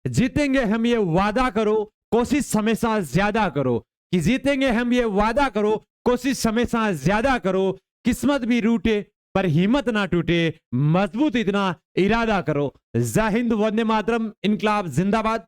जीतेंगे हम ये वादा करो, कोशिश हमेशा ज्यादा करो। कि जीतेंगे हम ये वादा करो, कोशिश हमेशा ज्यादा करो। किस्मत भी रूठे पर हिम्मत ना टूटे, मजबूत इतना इरादा करो। जय हिंद, वंदे मातरम, इनकलाब जिंदाबाद।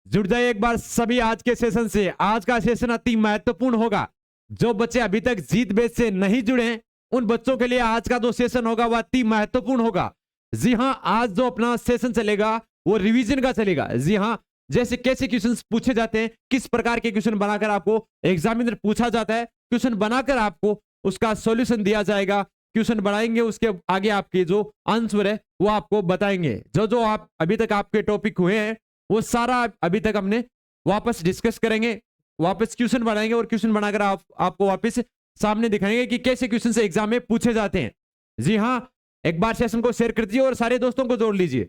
जुड़ जाइए एक बार सभी आज के सेशन से। आज का सेशन अति महत्वपूर्ण होगा। जो बच्चे अभी तक जीत बेच से नहीं जुड़े हैं उन बच्चों के लिए आज का जो सेशन होगा वह अति महत्वपूर्ण होगा। जी हां, आज जो अपना सेशन चलेगा वो रिवीजन का चलेगा। जी हां, जैसे कैसे क्वेश्चंस पूछे जाते हैं, किस प्रकार के क्वेश्चन बनाकर आपको एग्जाम में पूछा जाता है, क्वेश्चन बनाकर आपको उसका सॉल्यूशन दिया जाएगा। क्वेश्चन बनाएंगे, उसके आगे आपके जो आंसर है वो आपको बताएंगे। जो जो आप अभी तक आपके टॉपिक हुए हैं वो सारा अभी तक हमने वापस डिस्कस करेंगे, वापस क्वेश्चन बनाएंगे और क्वेश्चन बनाकर आपको वापस सामने दिखाएंगे कि कैसे क्वेश्चन से एग्जाम में पूछे जाते हैं। जी हां, एक बार सेशन को शेयर कर दीजिए और सारे दोस्तों को जोड़ लीजिए।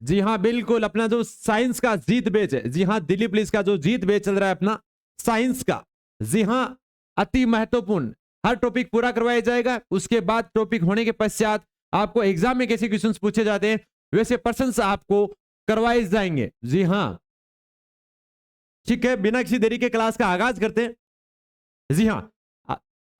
जी हां, बिल्कुल, अपना जो साइंस का जीत बेच है, जी हां दिल्ली पुलिस का जो जीत बेच चल रहा है अपना साइंस का, जी हां अति महत्वपूर्ण। हर टॉपिक पूरा करवाया जाएगा, उसके बाद टॉपिक होने के पश्चात आपको एग्जाम में कैसे क्वेश्चंस पूछे जाते हैं वैसे प्रश्न आपको करवाए जाएंगे। जी हां, ठीक है, बिना किसी देरी के क्लास का आगाज करते हैं। जी हां,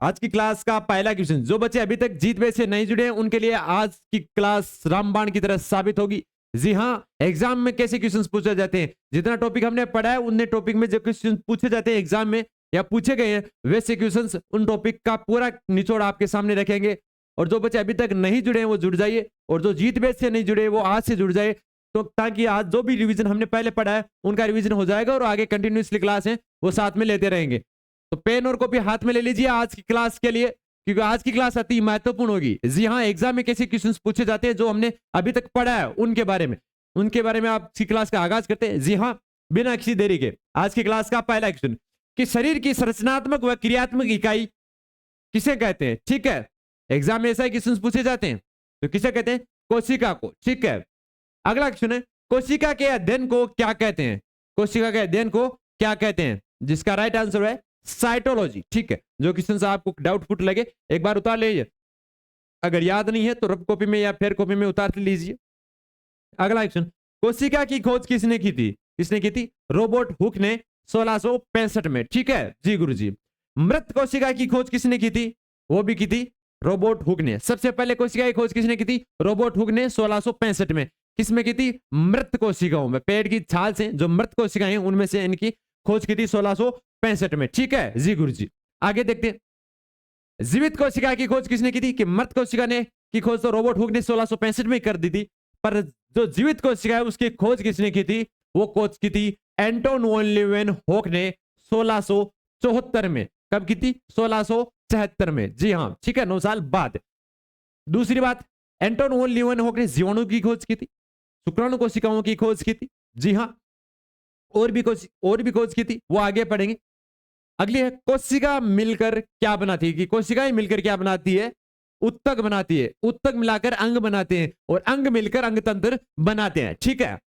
आज की क्लास का पहला क्वेश्चन, जो बच्चे अभी तक जीत बेच से नहीं जुड़े हैं उनके लिए आज की क्लास रामबाण की तरह साबित होगी। जी हां, एग्जाम में कैसे क्वेश्चंस पूछे जाते हैं, जितना टॉपिक हमने पढ़ा है उन टॉपिक में जो क्वेश्चन पूछे जाते हैं एग्जाम में या पूछे गए हैं वैसे क्वेश्चंस उन टॉपिक का पूरा निचोड़ आपके सामने रखेंगे। और जो बच्चे अभी तक नहीं जुड़े हैं वो जुड़ जाइए, और जो जीत बेच से नहीं जुड़े वो आज से जुड़ जाए, तो ताकि आज जो भी रिवीजन हमने पहले पढ़ा है उनका रिवीजन हो जाएगा और आगे कंटिन्यूसली क्लास है वो साथ में लेते रहेंगे। तो पेन और कॉपी हाथ में ले लीजिए आज की क्लास के लिए, क्योंकि आज की क्लास अति महत्वपूर्ण होगी। जी हाँ, एग्जाम में कैसे क्वेश्चंस पूछे जाते हैं जो हमने अभी तक पढ़ा है उनके बारे में आज की क्लास का आगाज करते हैं। जी हाँ, बिना किसी देरी के आज की क्लास का पहला क्वेश्चन कि शरीर की संरचनात्मक व क्रियात्मक इकाई किसे कहते हैं। ठीक है, एग्जाम में ऐसा क्वेश्चन पूछे जाते हैं तो किसे कहते हैं, कोशिका को। ठीक है, अगला क्वेश्चन है कोशिका के अध्ययन को क्या कहते हैं। कोशिका के अध्ययन को क्या कहते हैं, जिसका राइट आंसर है साइटोलॉजी। ठीक है, जो क्वेश्चन आपको डाउटफुल लगे एक बार उतार लीजिए, अगर याद नहीं है तो रफ कॉपी में या फेयर कॉपी में उतार लीजिए। अगला क्वेश्चन, कोशिका की खोज किसने की थी। किसने की थी, रॉबर्ट हुक ने 1665 में। ठीक है जी गुरुजी। मृत कोशिका की खोज किसने की थी, वो भी की थी रॉबर्ट हुक ने। सबसे पहले कोशिका की खोज किसने की थी, रॉबर्ट हुक ने 1665 में। किसमें की थी, मृत कोशिकाओं में, पेड़ की छाल से जो मृत कोशिकाएं हैं उनमें से इनकी खोज की थी 1665 में। ठीक है जी गुरुजी, आगे देखते हैं। जीवित कोशिका की खोज किसने की थी, कि मृत कोशिका ने की खोज तो रॉबर्ट हुक ने 1665 में कर दी थी, पर जो जीवित कोशिका है उसकी खोज किसने की थी, वो खोज की थी एंटोन वॉन लीeuwenhoek ने 1674 में। कब की थी, 1674 में। जी हां, ठीक है, 9 साल बाद। दूसरी बात, एंटोन वॉन लीeuwenhoek ने जीवाणु की खोज की थी, शुक्राणु कोशिकाओं की खोज की थी। जी हां, और भी खोज की थी, वो आगे पढ़ेंगे। अगली है कोशिका मिलकर क्या बनाती है, कि कोशिकाएं मिलकर क्या बनाती है, उत्तक बनाती है। उत्तक मिलाकर अंग बनाते हैं और अंग मिलकर अंग तंत्र बनाते हैं। ठीक है,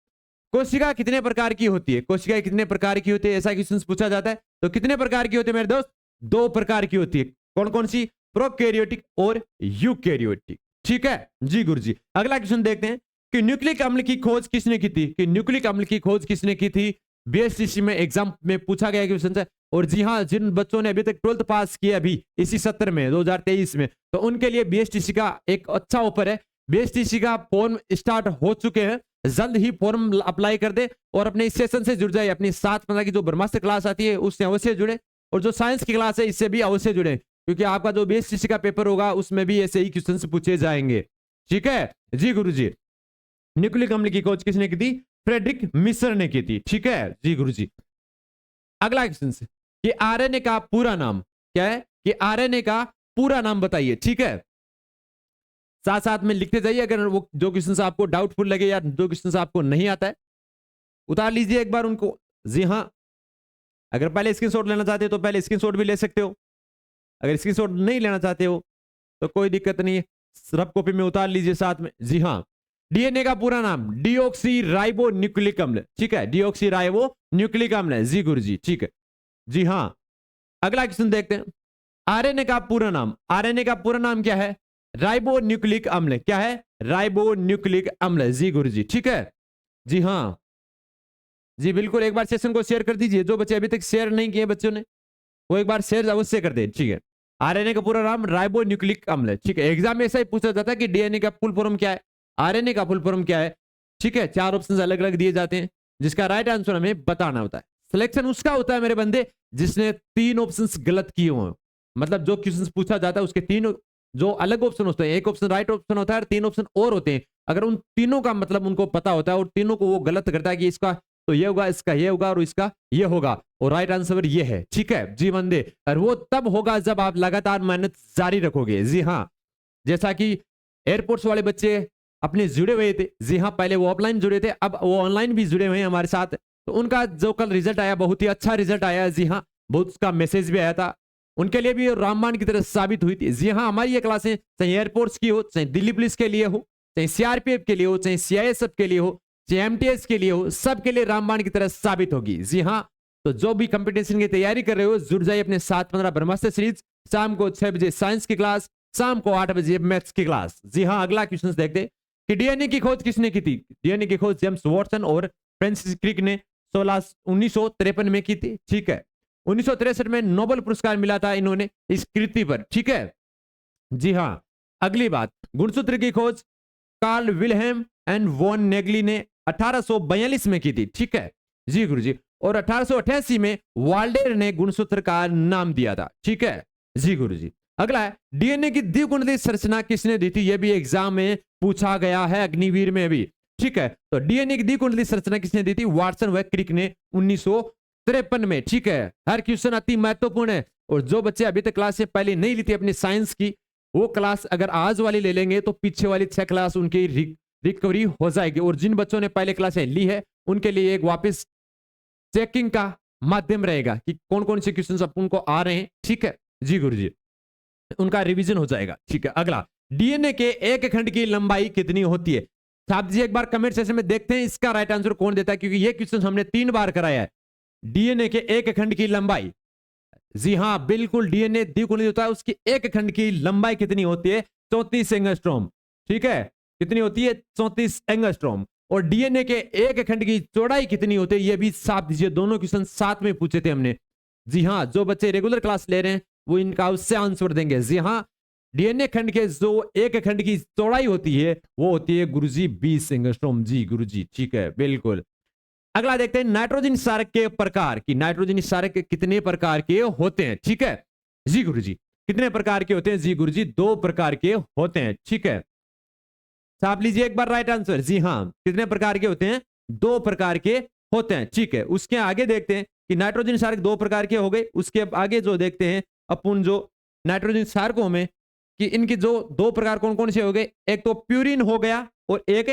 कोशिका कितने प्रकार की होती है, कोशिका कितने प्रकार की होती है, ऐसा क्वेश्चन पूछा जाता है तो कितने प्रकार की होती है मेरे दोस्त, 2 प्रकार की होती है। कौन कौन सी, प्रोकैरियोटिक और यूकैरियोटिक। ठीक है जी गुरुजी। अगला क्वेश्चन देखते हैं कि न्यूक्लिक अम्ल की खोज किसने की थी, कि न्यूक्लिक अम्ल की खोज किसने की थी, बीएसटीसी में एग्जाम में पूछा गया क्वेश्चन है। और जी हाँ, जिन बच्चों ने अभी तक 12th पास किया अभी इसी सत्र में 2023 में, तो उनके लिए बीएसटीसी का एक अच्छा ऑफर है। बीएसटीसी का फॉर्म स्टार्ट हो चुके हैं, जल्द ही फॉर्म अप्लाई कर दे और अपने इस सेशन से जुड़ जाए। अपनी 7-15 की जो ब्रह्मास्त्र क्लास आती है उससे अवश्य जुड़े, और जो साइंस की क्लास है इससे भी अवश्य जुड़े, क्योंकि आपका जो बीएसटीसी का पेपर होगा उसमें भी ऐसे ही क्वेश्चन पूछे जाएंगे। ठीक है जी गुरुजी। न्यूक्लिक अम्ल की खोज किसने की थी, फ्रेडरिक मिसर ने की थी। ठीक है जी गुरुजी। अगला क्वेश्चन कि आरएनए का पूरा नाम क्या है, कि आरएनए का पूरा नाम बताइए। ठीक है, साथ साथ में लिखते जाइए, अगर वो जो क्वेश्चन आपको डाउटफुल लगे या जो क्वेश्चन आपको नहीं आता है उतार लीजिए एक बार उनको। जी हां, अगर पहले स्क्रीनशॉट लेना चाहते हो तो पहले स्क्रीनशॉट भी ले सकते हो, अगर स्क्रीनशॉट नहीं लेना चाहते हो तो कोई दिक्कत नहीं है, रफ कॉपी में उतार लीजिए साथ में। जी हां, डीएनए का पूरा नाम डीऑक्सी राइबो न्यूक्लिक अम्ल। ठीक है, डीऑक्सी राइबो न्यूक्लिक अम्ल है जी गुरुजी। ठीक है जी हां। अगला क्वेश्चन देखते हैं, आरएनए का पूरा नाम, आरएनए का पूरा नाम क्या है, राइबो न्यूक्लिक अम्ल। क्या है, राइबो न्यूक्लिक अम्ल जी गुरुजी। ठीक है, जी हाँ, जी बिल्कुल, एक बार सेशन को शेयर कर दीजिए। जो बच्चे अभी तक शेयर नहीं किए बच्चों ने, वो एक बार शेयर अवश्य कर दें, ठीक है। आरएनए का पूरा नाम राइबो न्यूक्लिक अम्ल है, ठीक है। एग्जाम में ऐसा ही पूछा जाता है कि डीएनए का फुल फॉर्म क्या है, आरएनए का फुल फॉर्म क्या है, ठीक है। 4 ऑप्शन अलग अलग दिए जाते हैं, जिसका राइट आंसर हमें बताना होता है। सिलेक्शन उसका होता है मेरे बंदे जिसने 3 ऑप्शन गलत किए हों। मतलब जो क्वेश्चन पूछा जाता है उसके 3 जो अलग ऑप्शन होते हैं, एक ऑप्शन राइट ऑप्शन होता है और 3 ऑप्शन और होते हैं। अगर उन तीनों का मतलब उनको पता होता है और तीनों को वो गलत करता है कि इसका तो ये होगा, इसका ये होगा और इसका ये होगा, और राइट आंसर ये है, ठीक है जी बंदे। और वो तब होगा जब आप लगातार मेहनत जारी रखोगे। जी हाँ, जैसा कि एयरपोर्ट्स वाले बच्चे अपने जुड़े हुए थे, जी हाँ, पहले वो ऑफलाइन जुड़े थे, अब वो ऑनलाइन भी जुड़े हुए हैं हमारे साथ। तो उनका जो कल रिजल्ट आया बहुत ही अच्छा रिजल्ट आया, जी हाँ, बहुत उसका मैसेज भी आया था। उनके लिए भी रामबाण की तरह साबित हुई थी। जी हाँ, हमारी ये क्लासें चाहे एयरपोर्ट्स की हो, चाहे दिल्ली पुलिस के लिए हो, चाहे सीआरपीएफ के लिए हो, चाहे सीआईएसएफ के लिए हो, चाहे एमटीएस के लिए हो, सबके लिए रामबाण की तरह साबित होगी। जी हाँ, तो जो भी कंपटीशन की तैयारी कर रहे हो जुड़ जाइए अपने 7-15 ब्रह्मास्त्र सीरीज। शाम को 6 बजे साइंस की क्लास, शाम को 8 बजे मैथ्स की क्लास। जी हाँ, अगला क्वेश्चन देखते कि डीएनए की खोज किसने की थी। डीएनए की खोज जेम्स वॉटसन और फ्रांसिस क्रिक ने 1953 में की थी, ठीक है। 1963 में नोबेल पुरस्कार मिला था इन्होंने इस कृति पर, ठीक है जी हाँ। अगली बात, गुणसूत्र की खोज कार्ल विल्हेम एंड वॉन नेगली ने 1842 में की थी, ठीक है जी गुरुजी। और 1888 में वाल्डेर ने गुणसूत्र का नाम दिया था, ठीक है जी गुरुजी। अगला है, डीएनए की द्विकुंडली संरचना किसने दी थी। यह भी एग्जाम में पूछा गया है, अग्निवीर में भी, ठीक है। तो डीएनए की द्विकुंडली संरचना किसने दी थी, वाटसन व क्रिक ने 1953 में, ठीक है। हर क्वेश्चन अति महत्वपूर्ण है, और जो बच्चे अभी तक क्लास से पहले नहीं ली थी अपनी साइंस की, वो क्लास अगर आज वाली ले लेंगे तो पीछे वाली 6 क्लास उनकी रिकवरी हो जाएगी। और जिन बच्चों ने पहले क्लासें ली है उनके लिए एक वापस चेकिंग का माध्यम रहेगा कि कौन कौन से क्वेश्चंस अब उनको आ रहे हैं, ठीक है जी गुरुजी, उनका रिवीजन हो जाएगा, ठीक है। अगला, डीएनए के एक खंड की लंबाई कितनी होती है। साहब जी एक बार कमेंट सेक्शन में देखते हैं इसका राइट आंसर कौन देता है, क्योंकि ये क्वेश्चन हमने 3 बार कराया है। डीएनए के एक खंड की लंबाई, जी हां बिल्कुल, डीएनए द्विकुंडली होता है, उसकी एक खंड की लंबाई कितनी होती है, 34 एंगस्ट्रॉम, ठीक है। कितनी होती है, 34 एंगस्ट्रॉम। और डीएनए के एक खंड की चौड़ाई कितनी होती है, ये भी साथ दीजिए, दोनों क्वेश्चन साथ में पूछे थे हमने। जी हां, जो बच्चे रेगुलर क्लास ले रहे हैं वो इनका उससे आंसर देंगे। जी हां, डीएनए खंड के जो एक खंड की चौड़ाई होती है वो होती है गुरुजी 20 एंगस्ट्रॉम। जी गुरुजी, ठीक है बिल्कुल। अगला देखते हैं नाइट्रोजन क्षारक के प्रकार की। नाइट्रोजन क्षारक कितने प्रकार के होते हैं, ठीक है जी गुरुजी। कितने प्रकार के होते हैं, जी गुरुजी 2 प्रकार के होते हैं, ठीक है। छाप लीजिए एक बार राइट आंसर। जी हां, कितने प्रकार के होते हैं, 2 प्रकार के होते हैं, ठीक है। उसके आगे देखते हैं कि नाइट्रोजन क्षारक 2 प्रकार के हो गए। उसके आगे जो देखते हैं अपन जो नाइट्रोजन क्षारकों में कि इनके जो 2 प्रकार कौन कौन से हो गए, एक तो प्यूरिन हो गया और एक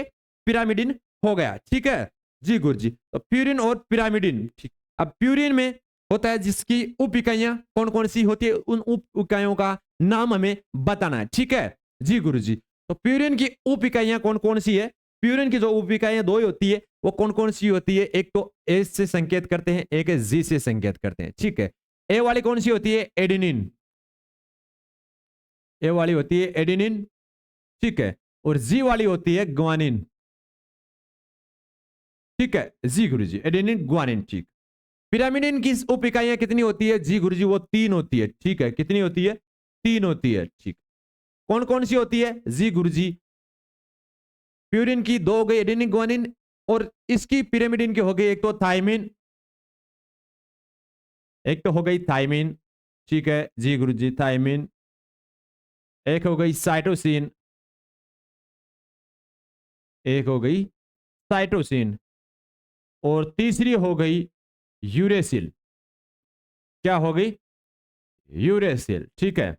पिरामिडिन हो गया, ठीक है जी गुरुजी। तो प्यूरिन और पिरामिडिन, ठीक। अब प्यूरिन में होता है जिसकी उप इकाइयां कौन कौन सी होती है, उन उप इकाइयों का नाम हमें बताना है, ठीक है जी गुरुजी। तो प्यूरिन की उप इकाइयां कौन कौन सी है, प्यूरिन की जो उप इकाइयां 2 ही होती है, वो कौन कौन सी होती है, एक तो ए से संकेत करते हैं, एक जी से संकेत करते हैं, ठीक है। ए वाली कौन सी होती है, एडेनिन, ए वाली होती है एडेनिन, ठीक है। और जी वाली होती है ग्वानिन, ठीक है जी गुरुजी, एडेनिन ग्वानिन, ठीक। पिरामिडिन की उप इकाइयां कितनी होती है, जी गुरुजी वो 3 होती है, ठीक है। कितनी होती है, 3 होती है, ठीक। कौन कौन सी होती है, जी गुरुजी, प्यूरिन की 2 हो गई एडेनिन ग्वानिन, और इसकी पिरामिडिन की हो गई एक तो थायमिन, एक तो हो गई थायमिन, ठीक है जी गुरुजी थायमिन, एक हो गई साइटोसिन, एक हो गई साइटोसिन, और तीसरी हो गई यूरेसिल। क्या हो गई, यूरेसिल, ठीक है।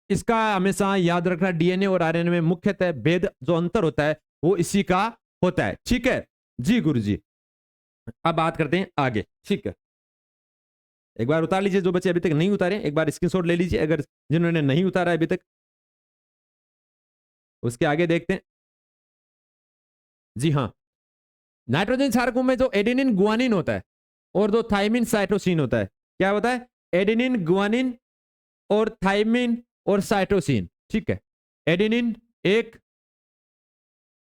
इसका हमेशा याद रखना, डीएनए और आरएनए में मुख्यतः भेद जो अंतर होता है वो इसी का होता है, ठीक है जी गुरुजी। अब बात करते हैं आगे, ठीक है। एक बार उतार लीजिए, जो बच्चे अभी तक नहीं उतारे एक बार स्क्रीनशॉट ले लीजिए, अगर जिन्होंने नहीं उतारा अभी तक। उसके आगे देखते हैं, जी हाँ, नाइट्रोजन क्षारकों में जो एडेनिन गुआनिन होता है और जो थायमिन साइटोसिन होता है, क्या होता है, एडेनिन गुआनिन और थायमिन और साइटोसिन, ठीक है। एडेनिन एक,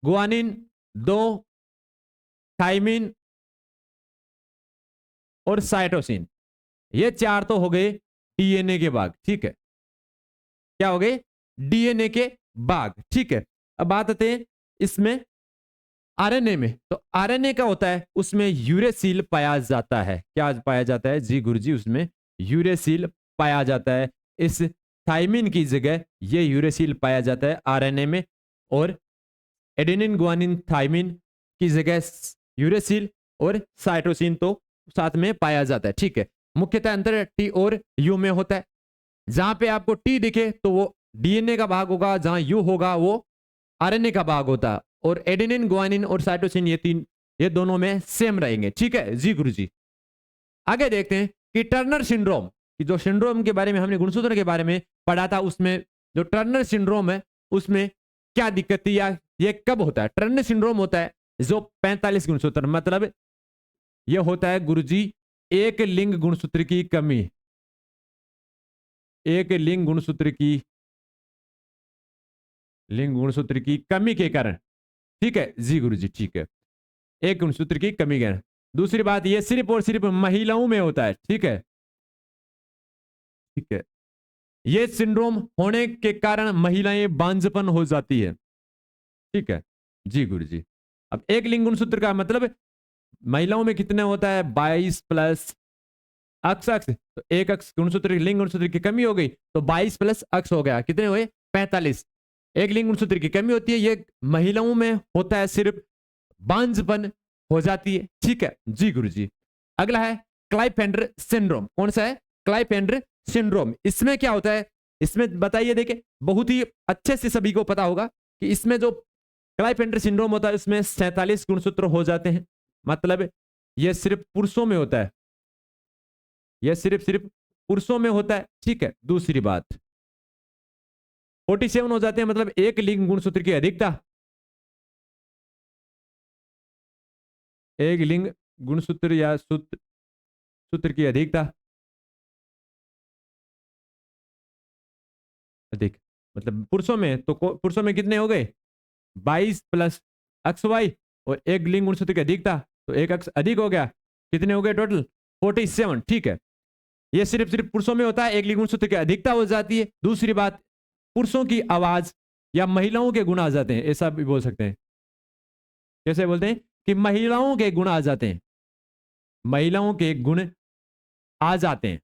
गुआनिन 2 थाइमिन और साइटोसिन। ये 4 तो हो गए डीएनए के भाग, ठीक है। क्या हो गए? डीएनए के भाग, ठीक है। अब बात आते हैं इसमें आरएनए में। तो आरएनए का होता है, उसमें यूरेसिल पाया जाता है। क्या पाया जाता है? जी गुरुजी, उसमें यूरेसिल पाया जाता है। इस थाइमिन की जगह ये यूरेसिल पाया जाता है आरएनए में, और एडेनिन ग्वानिन थाइमिन की जगह यूरेसिल और साइटोसिन तो साथ में पाया जाता है, ठीक है। मुख्यतः अंतर टी और यू में होता है। जहां पे आपको टी दिखे तो वो डीएनए का भाग होगा, जहां यू होगा वो आरएनए का भाग होता है। और एडेनिन ग्वानिन और साइटोसिन ये दोनों में सेम रहेंगे, ठीक है जी गुरुजी। आगे देखते हैं कि टर्नर सिंड्रोम की, जो सिंड्रोम के बारे में हमने गुणसूत्र के बारे में पढ़ा था, उसमें जो टर्नर सिंड्रोम है उसमें क्या दिक्कत थी या ये कब होता है? टर्नर सिंड्रोम होता है जो 45 गुणसूत्र, मतलब ये होता है गुरुजी एक लिंग गुणसूत्र की कमी, एक लिंग गुणसूत्र की कमी के कारण, ठीक है जी गुरुजी, ठीक है। एक गुणसूत्र की कमी के कारण। दूसरी बात, ये सिर्फ और सिर्फ महिलाओं में होता है, ठीक है, ठीक है। ये सिंड्रोम होने के कारण महिलाएं बांझपन हो जाती है, ठीक है जी गुरुजी। अब एक लिंग गुणसूत्र का मतलब महिलाओं में कितने होता है? 22 प्लस अक्स अक्स, तो एक अक्स गुणसूत्र, लिंग गुणसूत्र की कमी हो गई तो 22 प्लस अक्स हो गया, कितने हुए? 45। एक लिंग गुणसूत्र की कमी होती है, ये महिलाओं में होता है, सिर्फ बांझपन हो जाती है, ठीक है जी गुरुजी। अगला है क्लाइपेंडर सिंड्रोम। कौन सा है? क्लाइपेंडर सिंड्रोम। इसमें क्या होता है? इसमें बताइए, देखे बहुत ही अच्छे से सभी को पता होगा कि इसमें जो क्लाइपेंडर सिंड्रोम होता है उसमें 47 गुणसूत्र हो जाते हैं। मतलब यह सिर्फ पुरुषों में होता है, यह सिर्फ पुरुषों में होता है, ठीक है। दूसरी बात, 47 हो जाते हैं, मतलब एक लिंग गुणसूत्र की अधिकता, एक लिंग गुणसूत्र या सूत्र की अधिकता अधिक, मतलब पुरुषों में तो पुरुषों में कितने हो गए? 22 प्लस अक्स वाई, और एक लिंग गुणसूत्र की अधिकता, तो एक अक्स अधिक हो गया, कितने हो गए टोटल? 47, ठीक है। यह सिर्फ पुरुषों में होता है, एक लिंग गुणसूत्र की अधिकता हो जाती है। दूसरी बात, पुरुषों की आवाज या महिलाओं के गुण आ जाते हैं, ऐसा भी बोल सकते हैं। कैसे बोलते हैं? कि महिलाओं के गुण आ जाते हैं, महिलाओं के गुण आ जाते हैं,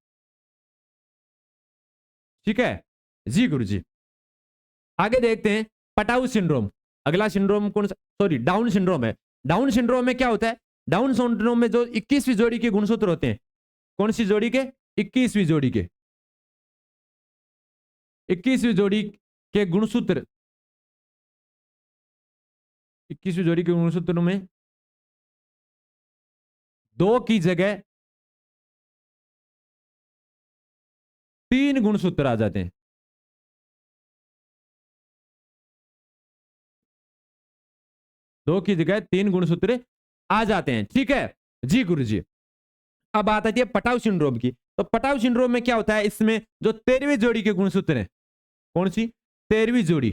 ठीक है जी गुरुजी। आगे देखते हैं पटाऊ सिंड्रोम। अगला सिंड्रोम कौन सा? सॉरी, डाउन सिंड्रोम है। डाउन सिंड्रोम में क्या होता है? डाउन सिंड्रोम में जो 21वीं जोड़ी के गुणसूत्र होते हैं, कौन सी जोड़ी के? 21वीं जोड़ी के, 21वीं जोड़ी के गुणसूत्र, 21वीं जोड़ी के गुणसूत्रों में दो की जगह 3 गुणसूत्र आ जाते हैं। दो की जगह 3 गुणसूत्र आ जाते हैं, ठीक है जी गुरुजी। अब बात आती है पटाऊ सिंड्रोम की। तो पटाऊ सिंड्रोम में क्या होता है? इसमें जो 13वीं जोड़ी के गुणसूत्र हैं, कौन सी? 13वीं जोड़ी,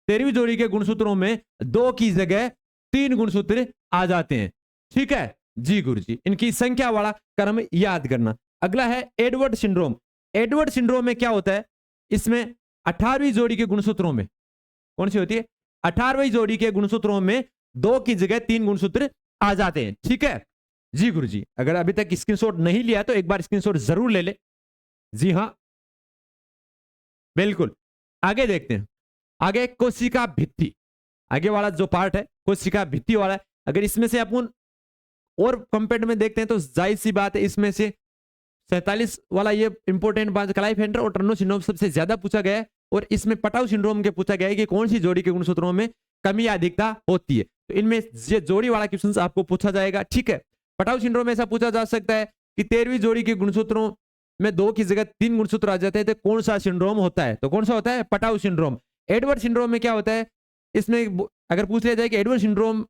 13वीं जोड़ी के गुणसूत्रों में दो की जगह 3 गुणसूत्र आ जाते हैं, ठीक है जी गुरुजी। इनकी संख्या वाला क्रम याद करना। अगला है एडवर्ड सिंड्रोम। एडवर्ड सिंड्रोम में क्या होता है? इसमें 18वीं जोड़ी के गुणसूत्रों में, कौन सी होती है? 18वीं जोड़ी के गुणसूत्रों में दो की जगह 3 गुणसूत्र आ जाते हैं, ठीक है जी गुरुजी। अगर अभी तक स्क्रीनशॉट नहीं लिया तो एक बार स्क्रीनशॉट जरूर ले ले। जी हां, बिल्कुल। आगे देखते हैं, आगे कोशिका भित्ति, आगे वाला जो पार्ट है कोशिका भित्ति वाला है। अगर इसमें से अपन और कंपेयर में देखते हैं तो जाहिर सी बात है, इसमें से 47 वाला ये इंपॉर्टेंट बात, क्लाइपेंडर और टर्नर सिंड्रोम सबसे ज्यादा पूछा गया है, और इसमें पटाऊ सिंड्रोम के पूछा गया है कि कौन सी जोड़ी के गुणसूत्रों में कमी या अधिकता होती है। तो इनमें ये जोड़ी वाला क्वेश्चन आपको पूछा जाएगा, ठीक है। पटाऊ सिंड्रोम में ऐसा पूछा जा सकता है कि 13वीं जोड़ी के गुणसूत्रों में दो की जगह 3 गुणसूत्र आ जाते हैं, तो कौन सा सिंड्रोम होता है? तो कौन सा होता है? Patau syndrome. एडवर्ड सिंड्रोम में क्या होता है? इसमें अगर पूछ लिया जाए कि एडवर्ड सिंड्रोम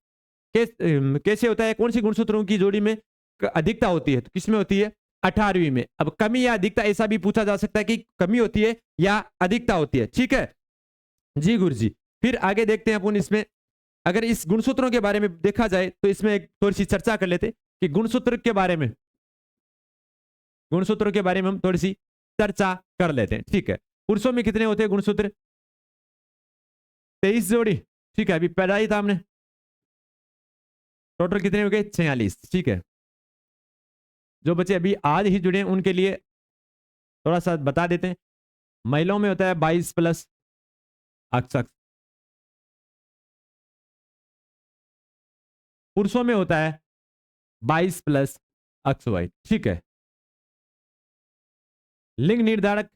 कैसे होता है, कौन सी गुणसूत्रों की जोड़ी में अधिकता होती है, तो किसमें होती है? 18वीं में। अब कमी या अधिकता ऐसा भी पूछा जा सकता है कि कमी होती है या अधिकता होती है, ठीक है जी गुरु जी। फिर आगे देखते हैं अपन इसमें अगर इस गुणसूत्रों के बारे में देखा जाए तो इसमें एक थोड़ी सी चर्चा कर लेते कि गुणसूत्र के बारे में, गुणसूत्रों के बारे में हम थोड़ी सी चर्चा कर लेते हैं। ठीक है, पुरुषों में कितने होते हैं गुणसूत्र? 23 जोड़ी। ठीक है, अभी पढ़ा ही था हमने। टोटल कितने हो गए? 46। ठीक है, जो बच्चे अभी आज ही जुड़े हैं उनके लिए थोड़ा सा बता देते हैं। महिलाओं में होता है 22 प्लस अक्ष, पुरुषों में होता है 22 प्लस अक्ष वाई। ठीक है, लिंग निर्धारक,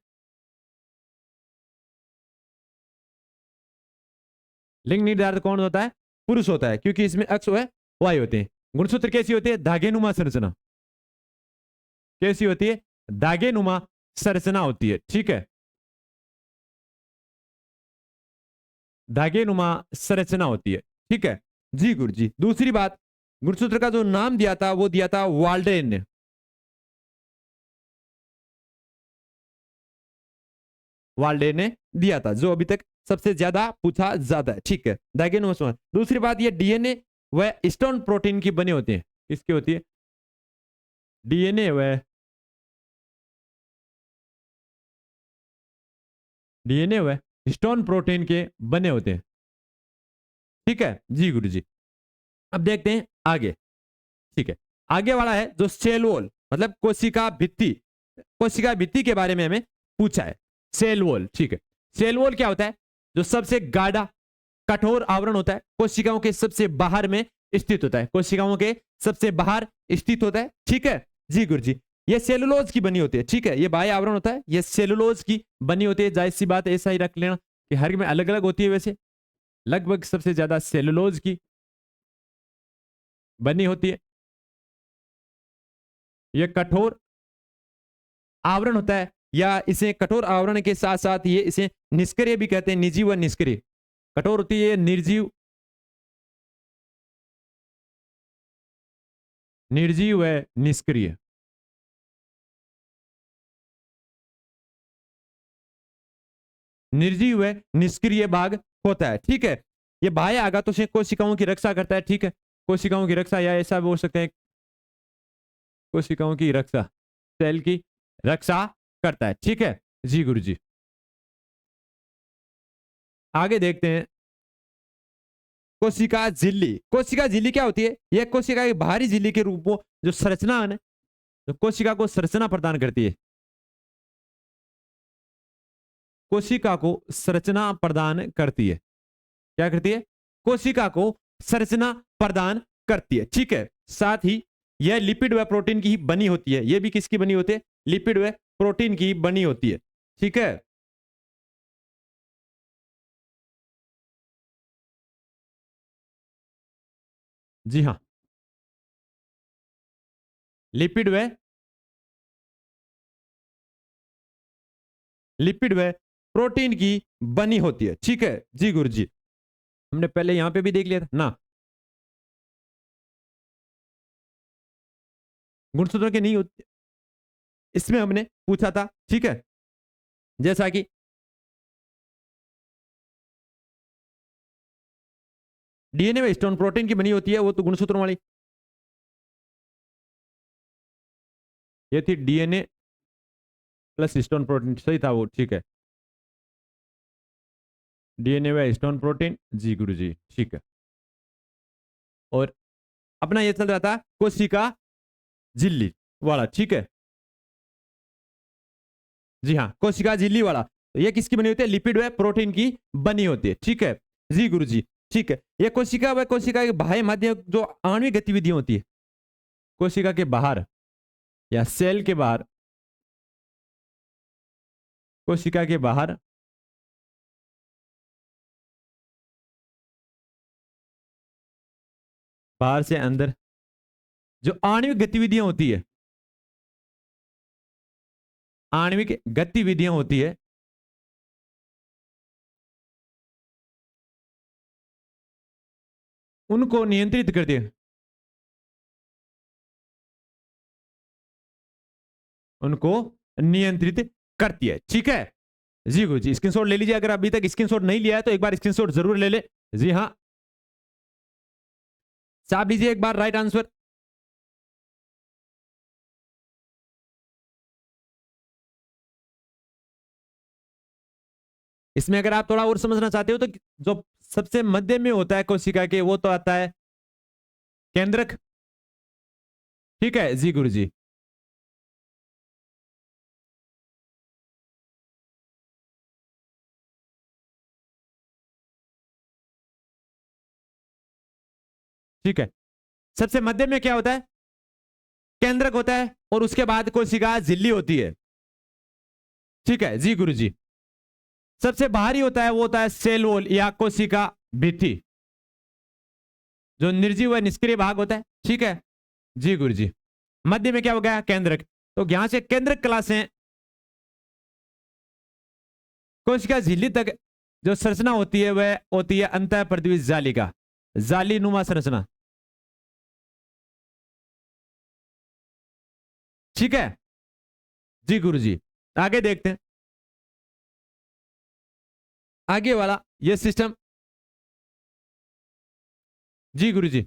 लिंग निर्धारक कौन होता है? पुरुष होता है, क्योंकि इसमें अक्ष है वाई होते हैं। गुणसूत्र कैसी होती है? धागेनुमा संरचना। कैसी होती है? धागेनुमा संरचना होती है। ठीक है, धागेनुमा संरचना होती है। ठीक है जी गुरु जी। दूसरी बात, गुणसूत्र का जो नाम दिया था वो दिया था वाल्डेन ने। वाल्डेन ने दिया था, जो अभी तक सबसे ज्यादा पूछा जाता है। ठीक है, धागेनुमा। दूसरी बात, ये डीएनए व स्टोन प्रोटीन की बनी होती है। किसकी होती है? डीएनए व स्टोन प्रोटीन के बने होते हैं। ठीक है जी गुरु जी। अब देखते हैं आगे। ठीक है, आगे वाला है जो सेल वॉल, मतलब कोशिका भित्ति। कोशिका भित्ति के बारे में हमें पूछा है, सेल वॉल। ठीक है, सेल वॉल क्या होता है? जो सबसे गाढ़ा कठोर आवरण होता है, कोशिकाओं के सबसे बाहर में स्थित होता है। कोशिकाओं के सबसे बाहर स्थित होता है। ठीक है जी गुरु जी। ये सेलुलोज की बनी होती है। ठीक है, ये बाह्य आवरण होता है, ये सेलुलोज की बनी होती है। जाहिर सी बात है, ऐसा ही रख लेना कि हर में अलग अलग होती है। वैसे लगभग सबसे ज्यादा सेलुलोज की बनी होती है। यह कठोर आवरण होता है, या इसे कठोर आवरण के साथ साथ ये इसे निष्क्रिय भी कहते हैं। निर्जीव व निष्क्रिय। कठोर होती है निर्जीव, निर्जीव व निष्क्रिय। निर्जीव व निष्क्रिय भाग होता है। ठीक है, ये बाह्य आघातों से कोशिकाओं की रक्षा करता है। ठीक है, कोशिकाओं की रक्षा, या ऐसा बोल सकते हैं कोशिकाओं की रक्षा, सेल की रक्षा करता है। ठीक है जी गुरु जी। आगे देखते हैं कोशिका झिल्ली। कोशिका झिल्ली क्या होती है? यह कोशिका की बाहरी झिल्ली के रूप में जो संरचना है, जो कोशिका को संरचना प्रदान करती है। कोशिका को संरचना प्रदान करती है। क्या करती है? कोशिका को संरचना प्रदान करती है। ठीक है, साथ ही यह लिपिड व प्रोटीन की बनी होती है। यह भी किसकी बनी होती है? लिपिड व प्रोटीन की बनी होती है। ठीक है, जी हां, लिपिड व प्रोटीन की बनी होती है। ठीक है जी गुरु जी। हमने पहले यहां पे भी देख लिया था ना, गुणसूत्रों के नहीं होती, इसमें हमने पूछा था। ठीक है, जैसा कि डीएनए में स्टोन प्रोटीन की बनी होती है, वो तो गुणसूत्रों वाली ये थी, डीएनए प्लस स्टोन प्रोटीन, सही था वो। ठीक है, डीएनए व स्टोन प्रोटीन, जी गुरु जी। ठीक है, और अपना ये चल रहा था कोशिका झिल्ली वाला। ठीक है, जी हाँ, कोशिका झिल्ली वाला। तो ये किसकी बनी होती है? लिपिड व प्रोटीन की बनी होती है। ठीक है जी गुरु जी। ठीक है, ये कोशिका व कोशिका के बाह्य माध्यम जो आणविक गतिविधियां होती है, कोशिका के बाहर या सेल के बाहर, कोशिका के बाहर बाहर से अंदर जो आणविक गतिविधियां होती है, आणविक गतिविधियां होती है, उनको नियंत्रित करती है, उनको नियंत्रित करती है। ठीक है जी गुरु जी। स्क्रीनशॉट ले लीजिए, अगर अभी तक स्क्रीनशॉट नहीं लिया है तो एक बार स्क्रीनशॉट जरूर ले ले। जी हाँ, साहब लीजिए एक बार राइट आंसर। इसमें अगर आप थोड़ा और समझना चाहते हो तो जो सबसे मध्य में होता है कोशिका के वो तो आता है केंद्रक। ठीक है जी गुरुजी। ठीक है, सबसे मध्य में क्या होता है? केंद्रक होता है, और उसके बाद कोशिका झिल्ली होती है। ठीक है जी गुरुजी। सबसे बाहरी होता है वो होता है सेल वॉल या कोशिका भित्ति, जो निर्जीव व निष्क्रिय भाग होता है। ठीक है जी गुरुजी। मध्य में क्या हो गया? केंद्रक। तो यहां से केंद्रक कला से कोशिका झिल्ली तक जो संरचना होती है वह होती है अंतः पृथ्वी जाली का, जाली नुमा संरचना। ठीक है जी गुरुजी। आगे देखते हैं, आगे वाला ये सिस्टम। जी गुरुजी।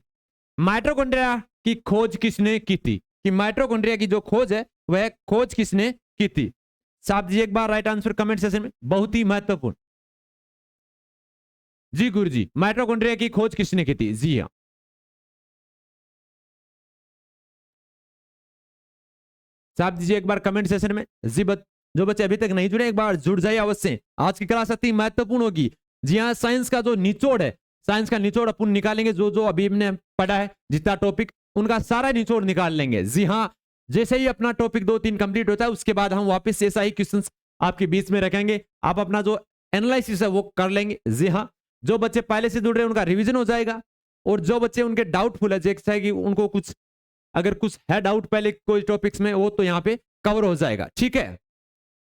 माइटोकॉन्ड्रिया की खोज किसने की थी? कि माइटोकॉन्ड्रिया की जो खोज है वह खोज किसने की थी? साहब जी एक बार राइट आंसर कमेंट सेशन में, बहुत ही महत्वपूर्ण। जी गुरुजी, माइटोकॉन्ड्रिया की खोज किसने की थी? जी हाँ, साहब दीजिए एक बार कमेंट सेशन में। जी जो बच्चे अभी तक नहीं जुड़े एक बार जुड़ जाइए अवश्य, आज की क्लास अति महत्वपूर्ण होगी। जी हाँ, साइंस का जो निचोड़ है, साइंस का निचोड़ अपन निकालेंगे। जो जो अभी हमने पढ़ा है जितना टॉपिक, उनका सारा निचोड़ निकाल लेंगे। जी हाँ, जैसे ही अपना टॉपिक 2-3 कंप्लीट होता है उसके बाद हम वापस ऐसा ही क्वेश्चन आपके बीच में रखेंगे, आप अपना जो एनालिसिस है वो कर लेंगे। जी हाँ, जो बच्चे पहले से जुड़ रहे हैं उनका रिविजन हो जाएगा, और जो बच्चे उनके डाउटफुल है जैसे कि उनको कुछ अगर कुछ है डाउट पहले कोई टॉपिक्स में, वो तो यहाँ पे कवर हो जाएगा। ठीक है,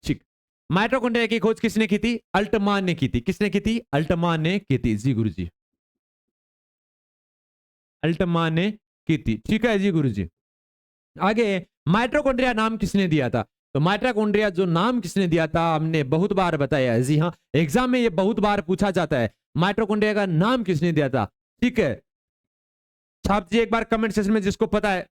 ठीक। माइटोकॉन्ड्रिया की खोज किसने की थी? अल्टमान ने की थी। किसने की थी? अल्टमान ने की थी। जी गुरुजी, अल्टमान ने की थी। ठीक है जी गुरुजी। आगे, माइटोकॉन्ड्रिया नाम किसने दिया था? तो माइटोकॉन्ड्रिया जो नाम किसने दिया था हमने बहुत बार बताया है। जी हाँ, एग्जाम में ये बहुत बार पूछा जाता है, माइटोकॉन्ड्रिया का नाम किसने दिया था। ठीक है, छाप जी एक बार कमेंट सेक्शन में जिसको पता है।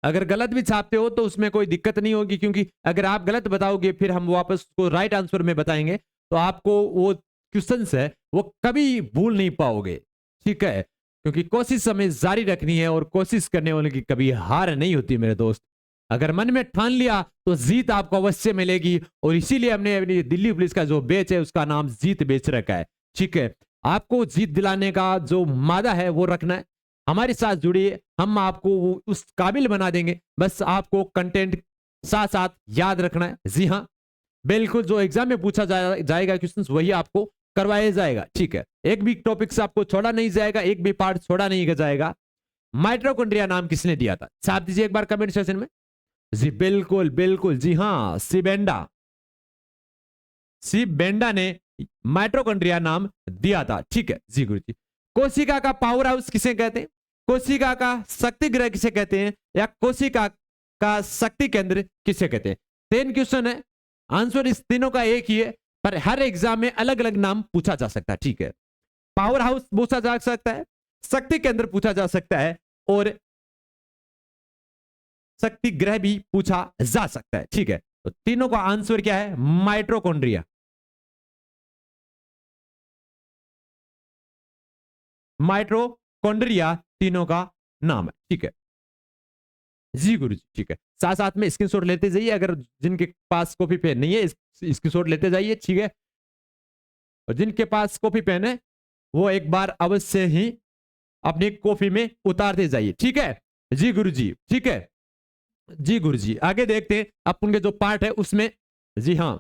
अगर गलत भी छापते हो तो उसमें कोई दिक्कत नहीं होगी, क्योंकि अगर आप गलत बताओगे फिर हम वापस उसको राइट आंसर में बताएंगे, तो आपको वो क्वेश्चंस है वो कभी भूल नहीं पाओगे। ठीक है, क्योंकि कोशिश हमें जारी रखनी है, और कोशिश करने वाले की कभी हार नहीं होती मेरे दोस्त। अगर मन में ठान लिया तो जीत आपको अवश्य मिलेगी, और इसीलिए हमने अपनी दिल्ली पुलिस का जो बैच है उसका नाम जीत बैच रखा है। ठीक है, आपको जीत दिलाने का जो मादा है वो रखना है। हमारे साथ जुड़िए, हम आपको उस काबिल बना देंगे, बस आपको कंटेंट साथ साथ याद रखना है। जी हाँ, बिल्कुल जो एग्जाम में पूछा जाएगा क्वेश्चंस वही आपको करवाया जाएगा। ठीक है, एक भी टॉपिक से आपको छोड़ा नहीं जाएगा, एक भी पार्ट छोड़ा नहीं जाएगा। माइटोकॉन्ड्रिया नाम किसने दिया था? साथ दीजिए एक बार कमेंट सेक्शन में। जी बिल्कुल बिल्कुल, जी हाँ, सिबेंडा, सिबेंडा ने माइटोकॉन्ड्रिया नाम दिया था। ठीक है जी गुरु जी। कोशिका का पावर हाउस किसे कहते हैं? कोशिका का शक्ति ग्रह किसे कहते हैं? या कोशिका का शक्ति केंद्र किसे कहते हैं? 3 क्वेश्चन है, आंसर इस तीनों का एक ही है, पर हर एग्जाम में अलग अलग नाम पूछा जा सकता है। ठीक है, पावर हाउस पूछा जा सकता है, शक्ति केंद्र पूछा जा सकता है, और शक्ति ग्रह भी पूछा जा सकता है। ठीक है, तो तीनों का आंसर क्या है? माइटोकॉन्ड्रिया। माइटोकॉन्ड्रिया तीनों का नाम है। ठीक है जी गुरु जी। ठीक है, साथ साथ में स्क्रीनशॉट लेते जाइए, अगर जिनके पास कॉपी पेन नहीं है स्क्रीनशॉट लेते जाइए। ठीक है, और जिनके पास कॉपी पेन है वो एक बार अवश्य ही अपनी कॉपी में उतारते जाइए। ठीक है जी गुरु जी। ठीक है जी गुरु जी, आगे देखते हैं अपन के जो पार्ट है उसमें। जी हाँ,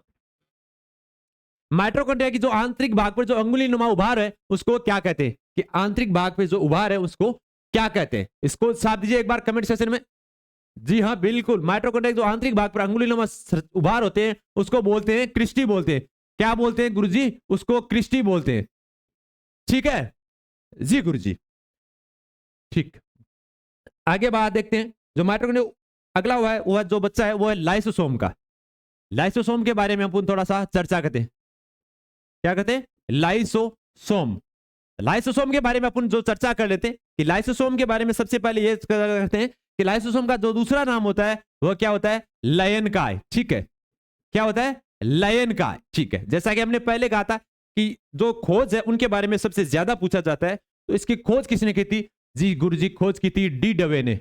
माइटोकॉन्ड्रिया की जो आंतरिक भाग पर जो अंगुली नुमा उभार है उसको क्या कहते हैं? कि आंतरिक भाग पे जो उभार है उसको क्या कहते हैं? इसको साथ दीजिए एक बार कमेंट सेक्शन में। जी हाँ बिल्कुल, माइटोकॉन्ड्रिया जो आंतरिक भाग पर अंगुली नुमा उभार होते हैं उसको बोलते हैं क्रिस्टी बोलते हैं। क्या बोलते हैं गुरुजी? उसको क्रिस्टी बोलते हैं। ठीक है जी गुरुजी। ठीक, आगे बात देखते हैं। जो माइटोकॉन्ड्रिया अगला हुआ है वह जो बच्चा है वो है लाइसोसोम का। लाइसोसोम के बारे में अपन थोड़ा सा चर्चा करते हैं। क्या कहते हैं? लाइसोसोम। लाइसोसोम के बारे में अपन जो चर्चा कर लेते हैं कि लाइसोसोम के बारे में सबसे पहले ये करते हैं कि लाइसोसोम का जो दूसरा नाम होता है वह क्या होता है, लयनकाय। ठीक है, क्या होता है, लयनकाय। ठीक है, जैसा कि हमने पहले कहा था कि जो खोज है उनके बारे में सबसे ज्यादा पूछा जाता है, तो इसकी खोज किसने की थी? जी गुरुजी, खोज की थी डी डवे ने।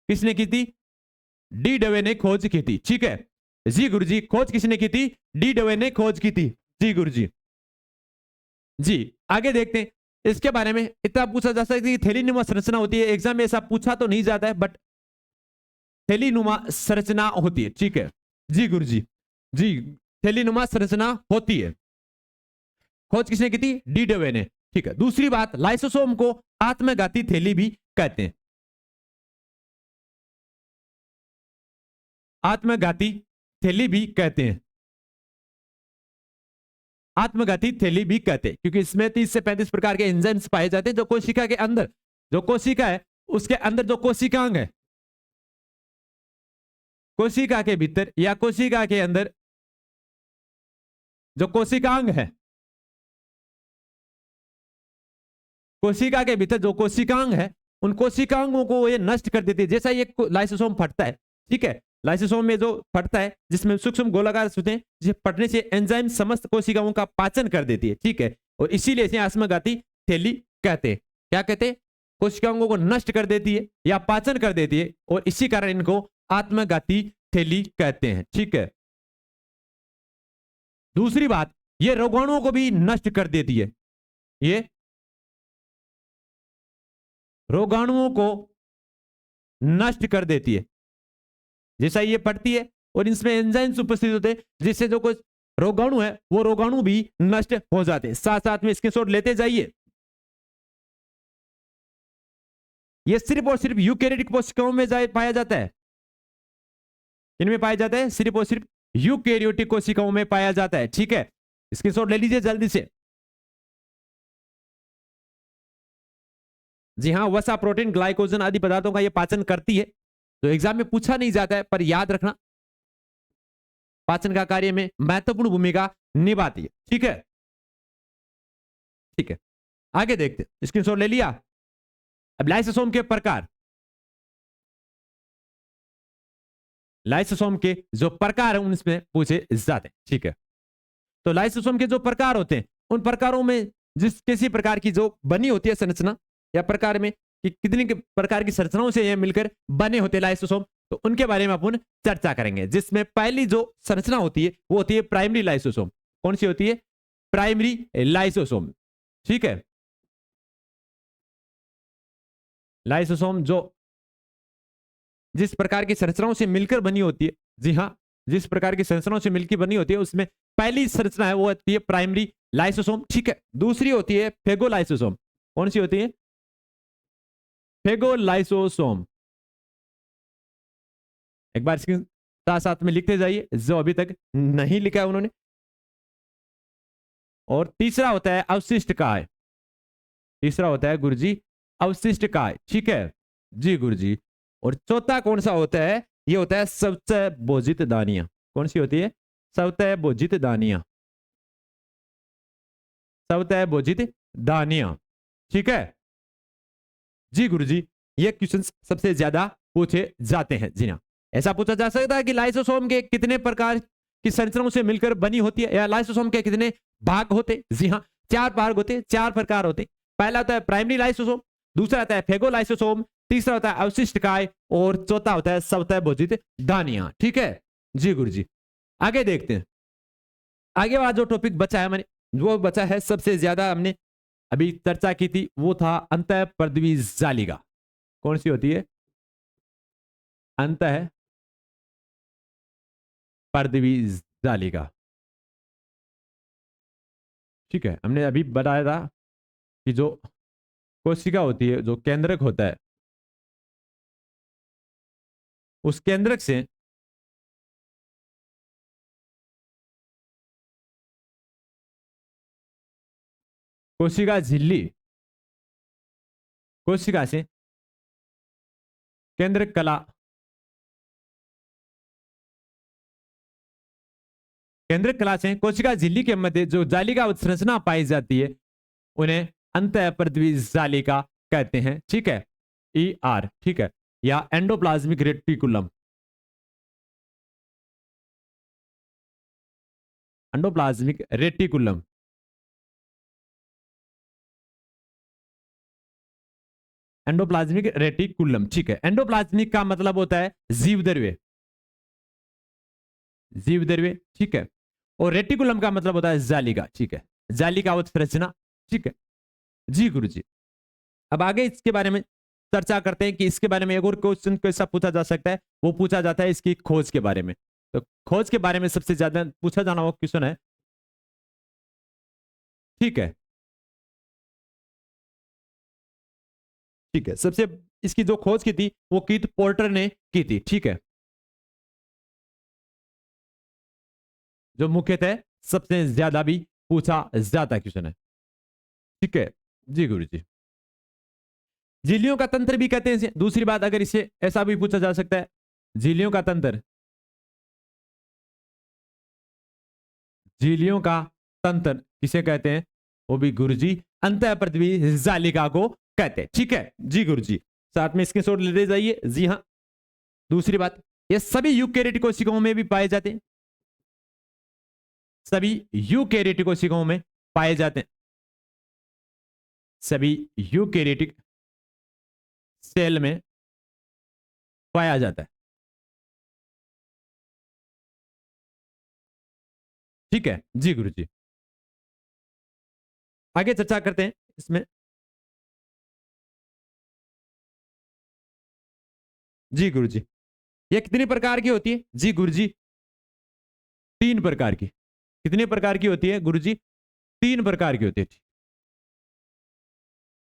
किसने की थी? डी डवे ने खोज की थी। ठीक है जी गुरुजी, खोज किसने की थी? डी डवे ने खोज की थी। जी गुरुजी। जी आगे देखते हैं इसके बारे में। इतना पूछा जा सकता है कि थैलीनुमा संरचना होती है, एग्जाम में ऐसा पूछा तो नहीं जाता है, बट थैलीनुमा संरचना होती है। ठीक है जी गुरुजी, जी थैलीनुमा संरचना होती है। खोज किसने की थी? डी डवे ने। ठीक है, दूसरी बात, लाइसोसोम को आत्मघाती थैली भी कहते हैं। आत्मघाती थैली भी कहते हैं, आत्मघाती थैली भी कहते हैं, क्योंकि इसमें 30 से 35 प्रकार के एंजाइम्स पाए जाते हैं जो कोशिका के अंदर, जो कोशिका है उसके अंदर जो कोशिकांग है, कोशिका के भीतर या कोशिका के अंदर जो कोशिकांग है, कोशिका के भीतर जो कोशिकांग है उन कोशिकांगों को ये नष्ट कर देती है। जैसा ये लाइसोसोम फटता है, ठीक है, लाइसोसोम में जो फटता है जिसमें सूक्ष्म गोलाकार होते हैं, जिसे फटने से एंजाइम समस्त कोशिकाओं का पाचन कर देती है। ठीक है, और इसीलिए इसे आत्मघाती थैली कहते हैं। क्या कहते हैं? कोशिकाओं को नष्ट कर देती है या पाचन कर देती है, और इसी कारण इनको आत्मघाती थैली कहते हैं। ठीक है, दूसरी बात, ये रोगाणुओं को भी नष्ट कर देती है। ये रोगाणुओं को नष्ट कर देती है। जैसा ये पड़ती है और इसमें एंजाइम्स उपस्थित होते हैं, जिससे जो कुछ रोगाणु है वो रोगाणु भी नष्ट हो जाते हैं। साथ साथ में स्क्रीनशॉट लेते जाइए। ये सिर्फ और सिर्फ यूकैरियोटिक कोशिकाओं में पाया जाता है। इनमें पाया जाता है, सिर्फ और सिर्फ यूकैरियोटिक कोशिकाओं में पाया जाता है। ठीक है, स्क्रीनशॉट ले लीजिए जल्दी से। जी हाँ, वसा, प्रोटीन, ग्लाइकोजन आदि पदार्थों का ये पाचन करती है। तो एग्जाम में पूछा नहीं जाता है, पर याद रखना पाचन का कार्य में महत्वपूर्ण भूमिका निभाती है। ठीक है, ठीक है, आगे देखते, स्क्रीनशॉट ले लिया। अब लाइसोसोम के प्रकार, लाइसोसोम के जो प्रकार है उनमें पूछे जाते हैं। ठीक है, तो लाइसोसोम के जो प्रकार होते हैं उन प्रकारों में जिस किसी प्रकार की जो बनी होती है संरचना या प्रकार में कि कितनी प्रकार की संरचनाओं से ये मिलकर बने होते हैं लाइसोसोम, तो उनके बारे में अपन चर्चा करेंगे। जिसमें पहली जो संरचना होती है वो होती है प्राइमरी लाइसोसोम। कौन सी होती है? Primary lysosome. ठीक है, लाइसोसोम जो जिस प्रकार की संरचनाओं से मिलकर बनी होती है, जी हाँ, जिस प्रकार की संरचनाओं से मिलकर बनी होती है उसमें पहली संरचना है वो होती है प्राइमरी लाइसोसोम। ठीक है, दूसरी होती है फेगोलाइसोसोम। कौन सी होती है? फेगोलाइसोसोम। एक बार इसके साथ साथ में लिखते जाइए जो अभी तक नहीं लिखा है उन्होंने। और तीसरा होता है अवशिष्ट काय। तीसरा होता है गुरुजी अवशिष्ट काय। ठीक है जी गुरुजी। और चौथा कौन सा होता है? ये होता है स्वतः भोजित दानियां। कौन सी होती है? स्वतः भोजित दानियां। स्वतः भोजित दानियां। ठीक है जी गुरुजी, ये क्वेश्चंस सबसे ज्यादा पूछे जाते हैं। जी हाँ, ऐसा पूछा जा सकता है कि लाइसोसोम के कितने प्रकार की संरचनाओं से मिलकर बनी होती है, या लाइसोसोम के कितने भाग होते? जी हाँ, 4 भाग होते, 4 प्रकार होते। पहला होता है प्राइमरी लाइसोसोम, दूसरा होता है फेगोलाइसोसोम, तीसरा होता है अवशिष्ट काय, और चौथा होता है स्वतः भोजित दानियां। ठीक है जी गुरुजी, आगे देखते हैं। आगे वाला जो टॉपिक बचा है मैंने, जो बचा है सबसे ज्यादा हमने अभी चर्चा की थी, वो था अंतः पर्दवी जालिका। कौन सी होती है? अंतः पर्दवी जालिका। ठीक है, हमने अभी बताया था कि जो कोशिका होती है, जो केंद्रक होता है, उस केंद्रक से कोशिका झिल्ली, कोशिका से केंद्रक कला, केंद्रक कला से कोशिका झिल्ली के मध्य जो जालिका संरचना पाई जाती है उन्हें अंतः पृथ्वी जालिका कहते हैं, ठीक है, ER, ठीक है, या endoplasmic reticulum, endoplasmic reticulum, endoplasmic reticulum, ठीक है। एंडोप्लाज्मिक का मतलब होता है जीवद्रव्य, जीवद्रव्य, ठीक है, और रेटिकुलम का मतलब होता है जालिका, ठीक है, जालिका उत्संरचना, ठीक है। जी गुरुजी। अब आगे इसके बारे में चर्चा करते हैं कि इसके बारे में एक और क्वेश्चन कैसा पूछा जा सकता है, वो पूछा जाता है इसकी खोज के बारे में। तो खोज के बारे में सबसे ज्यादा पूछा जाना वो क्वेश्चन है, ठीक है, ठीक है। सबसे इसकी जो खोज की थी वो कीथ पोर्टर ने की थी, ठीक है, जो मुख्यतः सबसे ज्यादा भी पूछा जाता क्वेश्चन है, ठीक है। जी गुरु जी। झिल्लियों का तंत्र भी कहते हैं इसे। दूसरी बात, अगर इसे ऐसा भी पूछा जा सकता है, झिल्लियों का तंत्र, झिल्लियों का तंत्र किसे कहते हैं, वो भी गुरुजी अंतः पृथ्वी जालिका को कहते हैं, ठीक है। जी गुरुजी, साथ में स्क्रीनशॉट लेते जाइए। जी हाँ। दूसरी बात, ये सभी यूकेरियोटिक कोशिकाओं में भी पाए जाते हैं, सभी यूकेरियोटिक कोशिकाओं में पाए जाते हैं, सभी यूकेरियोटिक सेल में पाया जाता है, ठीक है। जी गुरुजी, आगे चर्चा करते हैं इसमें। जी गुरुजी, ये कितनी प्रकार की होती है? जी गुरुजी, 3 प्रकार की। कितने प्रकार की होती है गुरुजी? 3 प्रकार की होती है।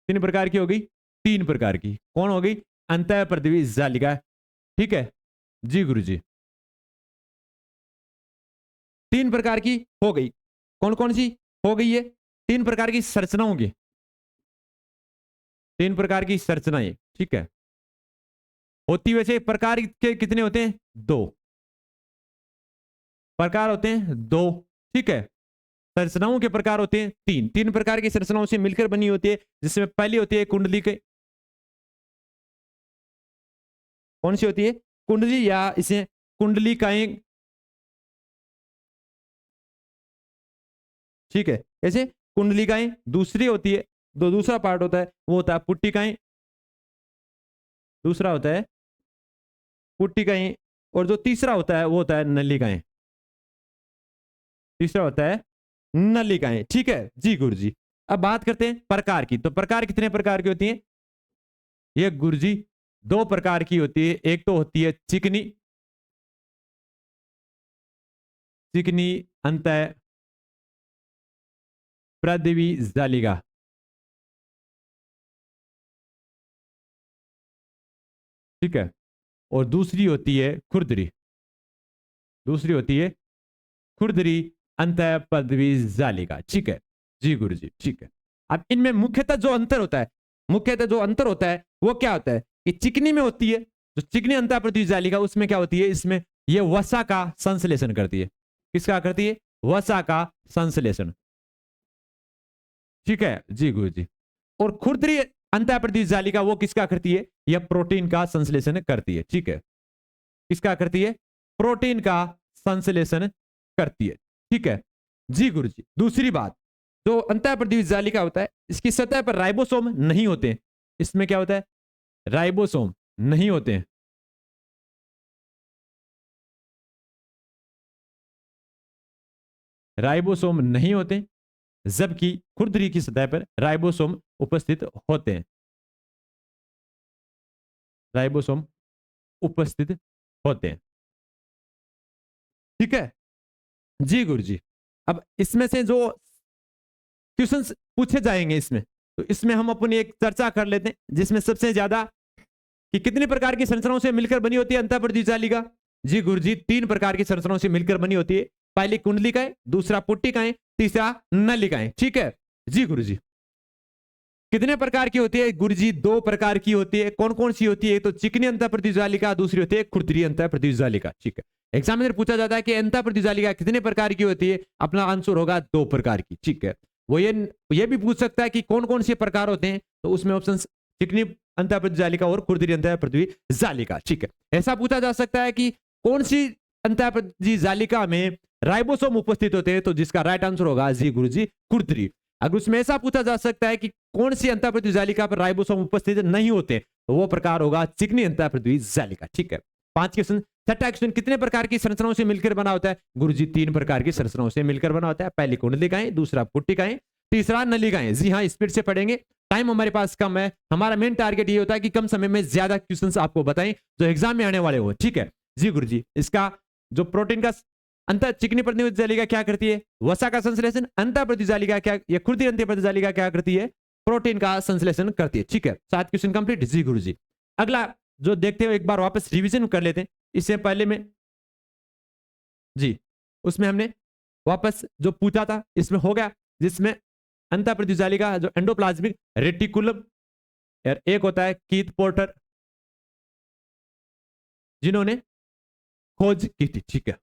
3 प्रकार की हो गई, 3 प्रकार की कौन हो गई? अंतः पृथ्वी जालिका, ठीक है। जी गुरुजी, 3 प्रकार की हो गई। कौन कौन सी हो गई है? 3 प्रकार की संरचना होगी, 3 प्रकार की संरचनाएं, ठीक है। होती वैसे प्रकार के कितने होते हैं? 2 प्रकार होते हैं, 2, ठीक है। संरचनाओं के प्रकार होते हैं 3, 3 प्रकार की संरचनाओं से मिलकर बनी होती है, जिसमें पहली होती है कुंडली के, कौन सी होती है? कुंडली, या इसे कुंडलिकाएं, ठीक है, ऐसे कुंडलिकाएं। दूसरी होती है, दूसरा पार्ट होता है वो होता है पुट्टिकाएं, दूसरा होता है पुट्टिकाएं, और जो तीसरा होता है वो होता है नलिकाएं, तीसरा होता है नलिकाएं, ठीक है। जी गुरुजी, अब बात करते हैं प्रकार की। तो प्रकार कितने प्रकार की होती हैं? ये गुरुजी 2 प्रकार की होती है। एक तो होती है चिकनी, चिकनी अंतः पृथ्वी जालिका, ठीक है, और दूसरी होती है खुरदरी, दूसरी होती है खुरदरी अंतः पृथ्वी जालिका, ठीक है। जी गुरुजी, ठीक है। अब इनमें मुख्यतः जो अंतर होता है, मुख्यतः जो अंतर होता है वो क्या होता है कि चिकनी में होती है, जो चिकनी अंतः पृथ्वी जालिका, उसमें क्या होती है? इसमें ये वसा का संश्लेषण करती है। किसका करती है? वसा का संश्लेषण, ठीक है। जी गुरुजी। और खुरदरी अंतः पृथ्वी जालिका वो किसका करती है? यह प्रोटीन का संश्लेषण करती है, ठीक है। किसका करती है? प्रोटीन का संश्लेषण करती है, ठीक है। जी गुरुजी। दूसरी बात, जो अंतः पृथ्वी जालिका होता है, इसकी सतह पर राइबोसोम नहीं होते हैं। इसमें क्या होता है? राइबोसोम नहीं होते हैं, राइबोसोम नहीं होते, जबकि खुरदरी की सतह पर राइबोसोम उपस्थित होते हैं, राइबोसोम उपस्थित होते हैं, ठीक है। जी गुरुजी। अब इसमें से जो क्वेश्चंस पूछे जाएंगे इसमें, तो इसमें हम अपनी एक चर्चा कर लेते हैं, जिसमें सबसे ज्यादा कि कितने प्रकार की संरचनाओं से मिलकर बनी होती है अंतः पृथ्वी जालिका? जी गुरुजी, 3 प्रकार की संरचनाओं से मिलकर बनी होती है। पहली कुंडलिकाएं, दूसरा पुट्टिकाएं, तीसरा नलिकाएं, ठीक है। जी गुरुजी। कितने प्रकार की होती है गुरुजी? 2 प्रकार की होती है। कौन कौन सी होती है? तो चिकनी अंतः पृथ्वी जालिका, दूसरी होती है खुरदरी अंतः पृथ्वी जालिका, ठीक है। एग्जामिनर पूछा जाता है कि अंतः पृथ्वी जालिका कितने प्रकार की होती है? अपना आंसर होगा 2 प्रकार की, ठीक है। वो ये भी पूछ सकता है कि कौन कौन से प्रकार होते हैं, तो उसमें ऑप्शन चिकनी अंतःपृथ्वी जालिका और खुरदरी अंतःपृथ्वी जालिका। ठीक है, ऐसा पूछा जा सकता है कि कौन सी अंतःपृथ्वी जालिका में राइबोसोम उपस्थित होते हैं, तो जिसका राइट आंसर होगा जी गुरुजी खुरदरी। अगर उसमें ऐसा पूछा जा सकता है कि कौन सी अंतःपृथ्वी जालिका पर राइबोसोम उपस्थित नहीं होते, तो वो प्रकार होगा चिकनी अंतःपृथ्वी जालिका। ठीक है, 5 क्वेश्चन। छठा क्वेश्चन, कितने प्रकार की संरचनाओं से मिलकर बना होता है? गुरुजी 3 प्रकार की संरचनाओं से मिलकर बना होता है। पहली कुंडलिकाएं, दूसरा पुट्टिकाएं, तीसरा नलिकाएं। जी हाँ, स्पीड से पढ़ेंगे, टाइम हमारे पास कम है। हमारा मेन टारगेट ये होता है कि कम समय में ज्यादा क्वेश्चंस आपको बताएं जो एग्जाम में आने वाले हो। ठीक है जी गुरुजी, इसका जो प्रोटीन का चिकनी प्रतिनिधि जालिका क्या करती है? वसा का संश्लेषण। अंतःपृथ्वी जालिका क्या, या खुरदरी अंतःपृथ्वी जालिका क्या करती है? प्रोटीन का संश्लेषण करती है। ठीक है, 7 क्वेश्चन कंप्लीट जी गुरुजी। अगला जो देखते हो एक बार वापस रिवीजन कर लेते हैं। इससे पहले में जी उसमें हमने वापस जो पूछा था इसमें हो गया, जिसमें अंतःपृथ्वी जालिका जो एंडोप्लाज्मिक रेटिकुलम, और एक होता है कीथ पोर्टर जिन्होंने खोज की थी। ठीक है,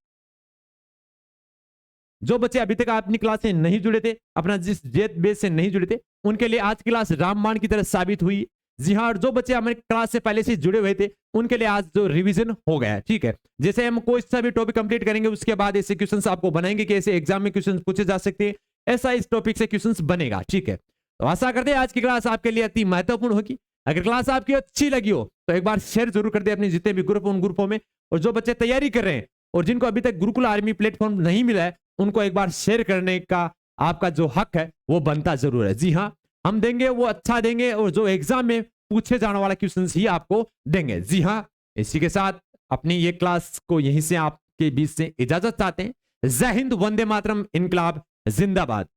जो बच्चे अभी तक अपनी क्लास से नहीं जुड़े थे, अपना जिस जेट बेस से नहीं जुड़े थे, उनके लिए आज की क्लास रामबाण की तरह साबित हुई। जी हाँ, और जो बच्चे हमारे क्लास से पहले से जुड़े हुए थे उनके लिए आज जो रिवीजन हो गया है। ठीक है, जैसे हम कोई सा भी टॉपिक कंप्लीट करेंगे उसके बाद ऐसे क्वेश्चंस आपको बनाएंगे कि ऐसे एग्जाम में क्वेश्चंस पूछे जा सकते हैं, ऐसा इस टॉपिक से क्वेश्चंस बनेगा। ठीक है, तो आशा करते हैं आज की क्लास आपके लिए अति महत्वपूर्ण होगी। अगर क्लास आपकी अच्छी लगी हो तो एक बार शेयर जरूर कर दे अपने जितने भी ग्रुप उन ग्रुपों में, और जो बच्चे तैयारी कर रहे हैं और जिनको अभी तक गुरुकुल आर्मी प्लेटफॉर्म नहीं मिला है उनको एक बार शेयर करने का आपका जो हक है वो बनता जरूर है। जी हाँ, हम देंगे वो अच्छा देंगे, और जो एग्जाम में पूछे जाने वाला क्वेश्चंस ही आपको देंगे। जी हाँ, इसी के साथ अपनी ये क्लास को यहीं से आपके बीच से इजाजत चाहते हैं। जय हिंद, वंदे मातरम, इनकलाब जिंदाबाद।